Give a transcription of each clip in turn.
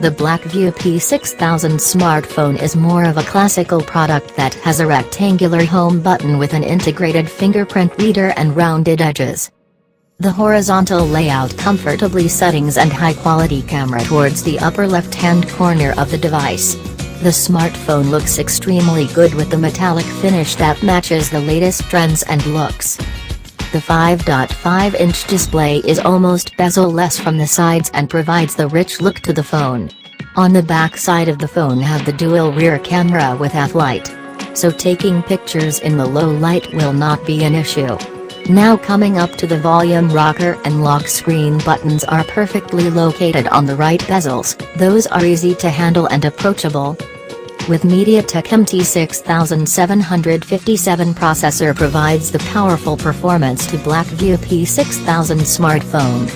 The BLACKVIEW P6000 smartphone is more of a classical product that has a rectangular home button with an integrated fingerprint reader and rounded edges. The horizontal layout comfortably settings and high-quality camera towards the upper left-hand corner of the device. The smartphone looks extremely good with the metallic finish that matches the latest trends and looks. The 5.5-inch display is almost bezel-less from the sides and provides the rich look to the phone. On the back side of the phone have the dual rear camera with f-light. So taking pictures in the low light will not be an issue. Now coming up to the volume rocker and lock screen buttons are perfectly located on the right bezels, those are easy to handle and approachable. With MediaTek MT6757 processor provides the powerful performance to BLACKVIEW P6000 smartphone.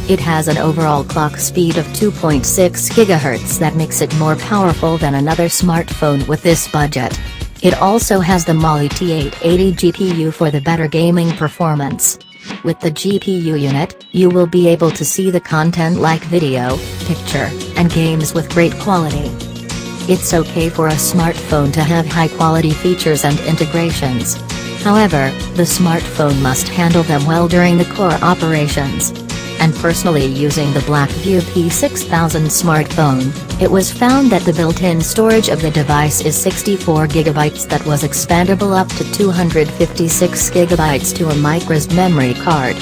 It has an overall clock speed of 2.6 GHz that makes it more powerful than another smartphone with this budget. It also has the Mali T880 GPU for the better gaming performance. With the GPU unit, you will be able to see the content like video, picture, and games with great quality. It's okay for a smartphone to have high-quality features and integrations. However, the smartphone must handle them well during the core operations. And personally using the BLACKVIEW P6000 smartphone, it was found that the built-in storage of the device is 64 GB that was expandable up to 256 GB to a microSD memory card.